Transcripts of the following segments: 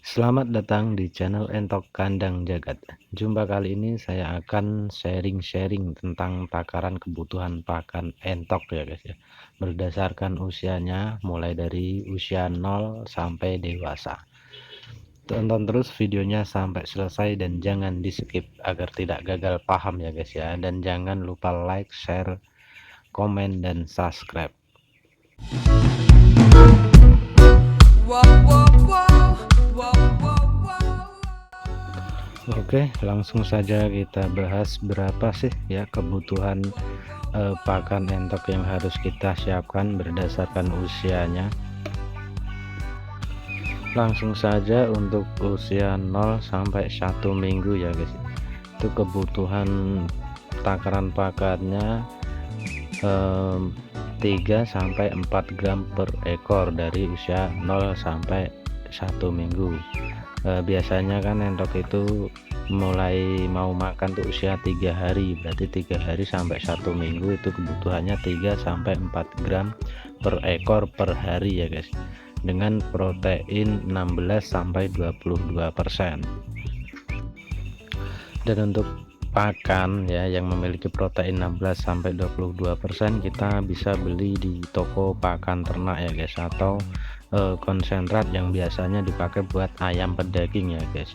Selamat datang di channel Entok Kandang Jagat. Jumpa kali ini saya akan sharing-sharing tentang takaran kebutuhan pakan entok ya guys ya. Berdasarkan usianya mulai dari usia 0 sampai dewasa. Tonton terus videonya sampai selesai dan jangan di skip agar tidak gagal paham ya guys ya. Dan jangan lupa like, share, komen, dan subscribe. Oke, langsung saja kita bahas berapa sih ya kebutuhan pakan entok yang harus kita siapkan berdasarkan usianya. Langsung saja untuk usia 0 sampai 1 minggu ya guys. Itu kebutuhan takaran pakannya 3 sampai 4 gram per ekor dari usia 0 sampai 1 minggu. Biasanya kan entok itu mulai mau makan tuh usia 3 hari, berarti 3 hari sampai 1 minggu itu kebutuhannya 3 sampai 4 gram per ekor per hari ya guys, dengan protein 16 sampai 22%. Dan untuk pakan ya yang memiliki protein 16 sampai 22%, kita bisa beli di toko pakan ternak ya guys, atau konsentrat yang biasanya dipakai buat ayam pedaging ya guys.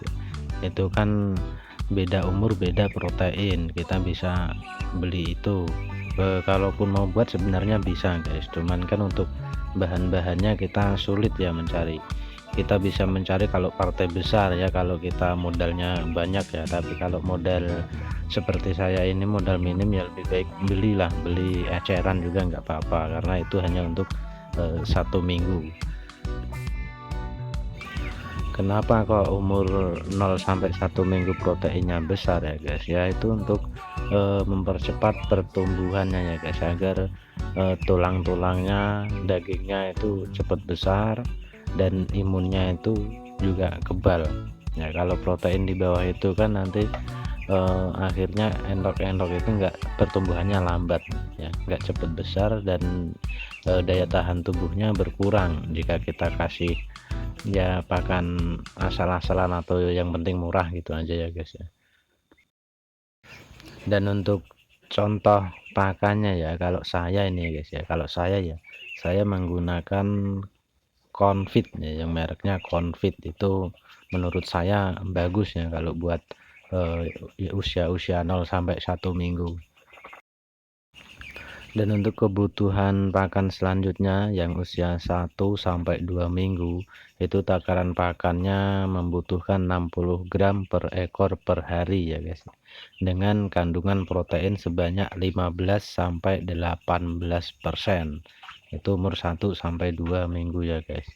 Itu kan beda umur beda protein, kita bisa beli itu. Kalaupun mau buat sebenarnya bisa guys, cuman kan untuk bahan-bahannya kita sulit ya mencari. Kita bisa mencari kalau partai besar ya, kalau kita modalnya banyak ya, tapi kalau modal seperti saya ini modal minim ya lebih baik beli eceran juga nggak apa-apa, karena itu hanya untuk 1 minggu. Kenapa kok umur 0 sampai 1 minggu proteinnya besar ya guys ya, itu untuk mempercepat pertumbuhannya ya guys, agar tulang-tulangnya, dagingnya itu cepat besar dan imunnya itu juga kebal ya. Kalau protein di bawah itu kan nanti akhirnya entok-entok itu enggak, pertumbuhannya lambat ya, enggak cepat besar, dan daya tahan tubuhnya berkurang jika kita kasih ya pakan asal-asalan atau yang penting murah gitu aja ya guys ya. Dan untuk contoh pakannya ya, kalau saya ini ya guys ya, kalau saya menggunakan Confit ya, yang mereknya Confit. Itu menurut saya bagus ya kalau buat usia-usia 0 sampai 1 minggu. Dan untuk kebutuhan pakan selanjutnya yang usia 1 sampai 2 minggu, itu takaran pakannya membutuhkan 60 gram per ekor per hari ya guys, dengan kandungan protein sebanyak 15 sampai 18%. Itu umur 1 sampai 2 minggu ya guys.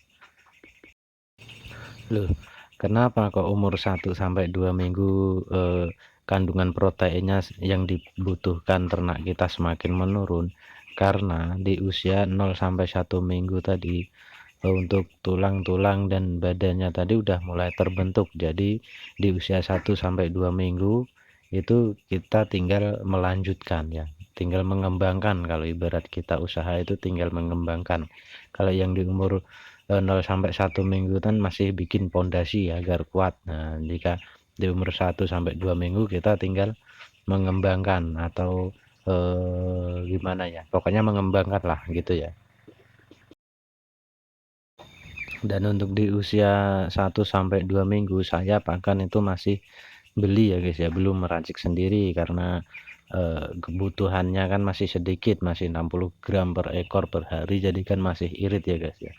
Loh, kenapa kok umur 1 sampai 2 minggu kandungan proteinnya yang dibutuhkan ternak kita semakin menurun? Karena di usia 0 sampai 1 minggu tadi untuk tulang-tulang dan badannya tadi udah mulai terbentuk. Jadi di usia 1 sampai 2 minggu itu kita tinggal melanjutkan ya, tinggal mengembangkan. Kalau ibarat kita usaha itu tinggal mengembangkan. Kalau yang di umur 0 sampai 1 minggu kan masih bikin pondasi ya, agar kuat. Nah, jika di umur 1 sampai 2 minggu kita tinggal mengembangkan atau gimana ya, pokoknya mengembangkan lah gitu ya. Dan untuk di usia 1 sampai 2 minggu saya pakan itu masih beli ya guys ya, belum meracik sendiri, karena kebutuhannya kan masih sedikit, masih 60 gram per ekor per hari, jadi kan masih irit ya guys ya.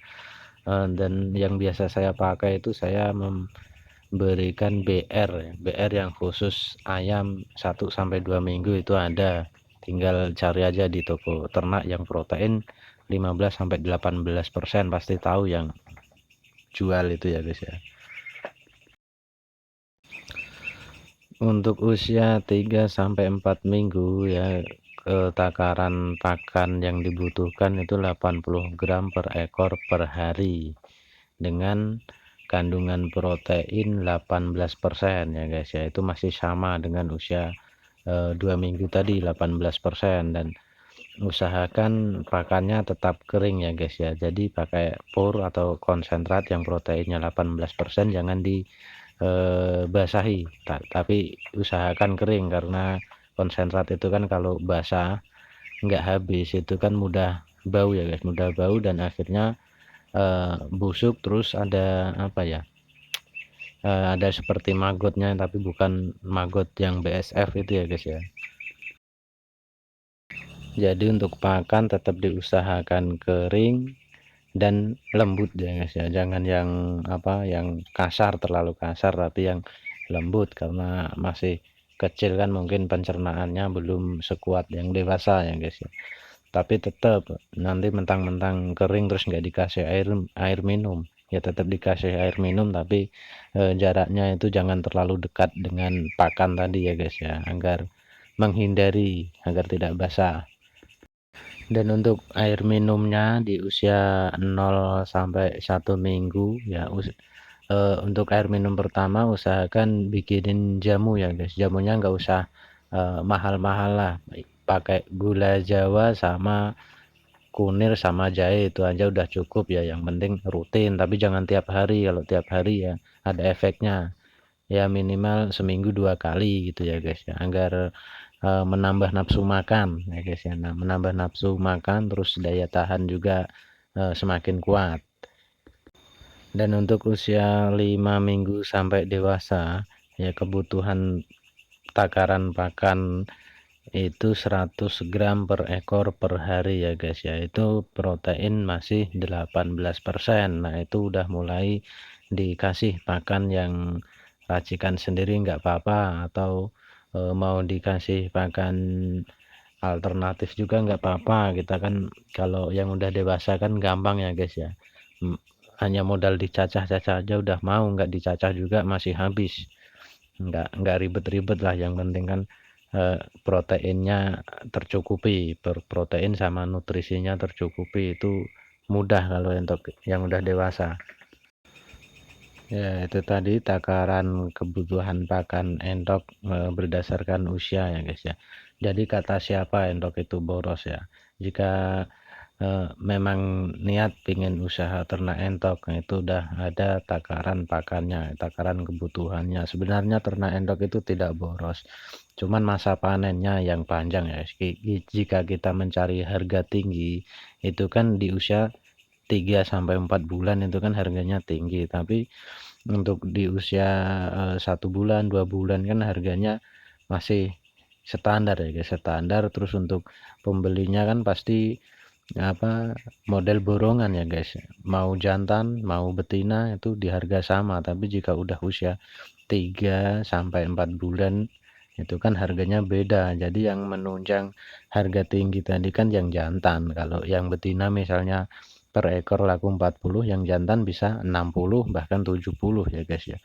Dan yang biasa saya pakai itu saya memberikan BR ya, BR yang khusus ayam 1 sampai 2 minggu itu ada. Tinggal cari aja di toko ternak yang protein 15 sampai 18%, pasti tahu yang jual itu ya guys ya. Untuk usia 3 sampai 4 minggu ya, takaran pakan yang dibutuhkan itu 80 gram per ekor per hari, dengan kandungan protein 18% ya guys ya. Itu masih sama dengan usia 2 minggu tadi, 18%. Dan usahakan pakannya tetap kering ya guys ya, jadi pakai pur atau konsentrat yang proteinnya 18%, jangan di basahi, tapi usahakan kering, karena konsentrat itu kan kalau basah nggak habis itu kan mudah bau ya guys, mudah bau dan akhirnya busuk, terus ada apa ya, ada seperti magotnya tapi bukan magot yang BSF itu ya guys ya. Jadi untuk pakan tetap diusahakan kering dan lembut ya guys ya, jangan yang apa, yang kasar, terlalu kasar, tapi yang lembut, karena masih kecil kan, mungkin pencernaannya belum sekuat yang dewasa ya guys ya. Tapi tetap nanti mentang-mentang kering terus nggak dikasih air minum, ya tetap dikasih air minum, tapi jaraknya itu jangan terlalu dekat dengan pakan tadi ya guys ya, agar menghindari agar tidak basah. Dan untuk air minumnya di usia 0 sampai 1 minggu ya, untuk air minum pertama usahakan bikinin jamu ya guys, jamunya nggak usah mahal-mahal lah, pakai gula Jawa sama kunir sama jahe itu aja udah cukup ya, yang penting rutin, tapi jangan tiap hari, kalau tiap hari ya ada efeknya, ya minimal seminggu 2 kali gitu ya guys ya, agar menambah nafsu makan ya guys ya. Nah, menambah nafsu makan terus daya tahan juga semakin kuat. Dan untuk usia 5 minggu sampai dewasa ya, kebutuhan takaran pakan itu 100 gram per ekor per hari ya guys ya, itu protein masih 18%. Nah, itu udah mulai dikasih pakan yang racikan sendiri nggak apa-apa, atau mau dikasih pakan alternatif juga nggak apa-apa. Kita kan kalau yang udah dewasa kan gampang ya guys ya, hanya modal dicacah-cacah aja udah mau, nggak dicacah juga masih habis, nggak ribet-ribet lah, yang penting kan proteinnya tercukupi, protein sama nutrisinya tercukupi, itu mudah kalau untuk yang udah dewasa. Ya, itu tadi takaran kebutuhan pakan entok berdasarkan usia ya guys ya. Jadi kata siapa entok itu boros ya. Jika memang niat pingin usaha ternak entok, nah itu udah ada takaran pakannya, takaran kebutuhannya. Sebenarnya ternak entok itu tidak boros, cuman masa panennya yang panjang ya. Jika kita mencari harga tinggi, itu kan di usia 3 sampai 4 bulan itu kan harganya tinggi, tapi untuk di usia 1 bulan 2 bulan kan harganya masih standar ya guys, standar. Terus untuk pembelinya kan pasti apa, model borongan ya guys, mau jantan mau betina itu di harga sama, tapi jika udah usia 3 sampai 4 bulan itu kan harganya beda. Jadi yang menunjang harga tinggi tadi kan yang jantan, kalau yang betina misalnya per ekor laku 40, yang jantan bisa 60 bahkan 70 ya guys ya.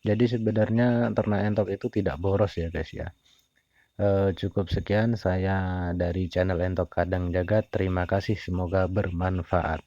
Jadi sebenarnya ternak entok itu tidak boros ya guys ya. Cukup sekian saya dari channel Entok Kadang Jagat. Terima kasih, semoga bermanfaat.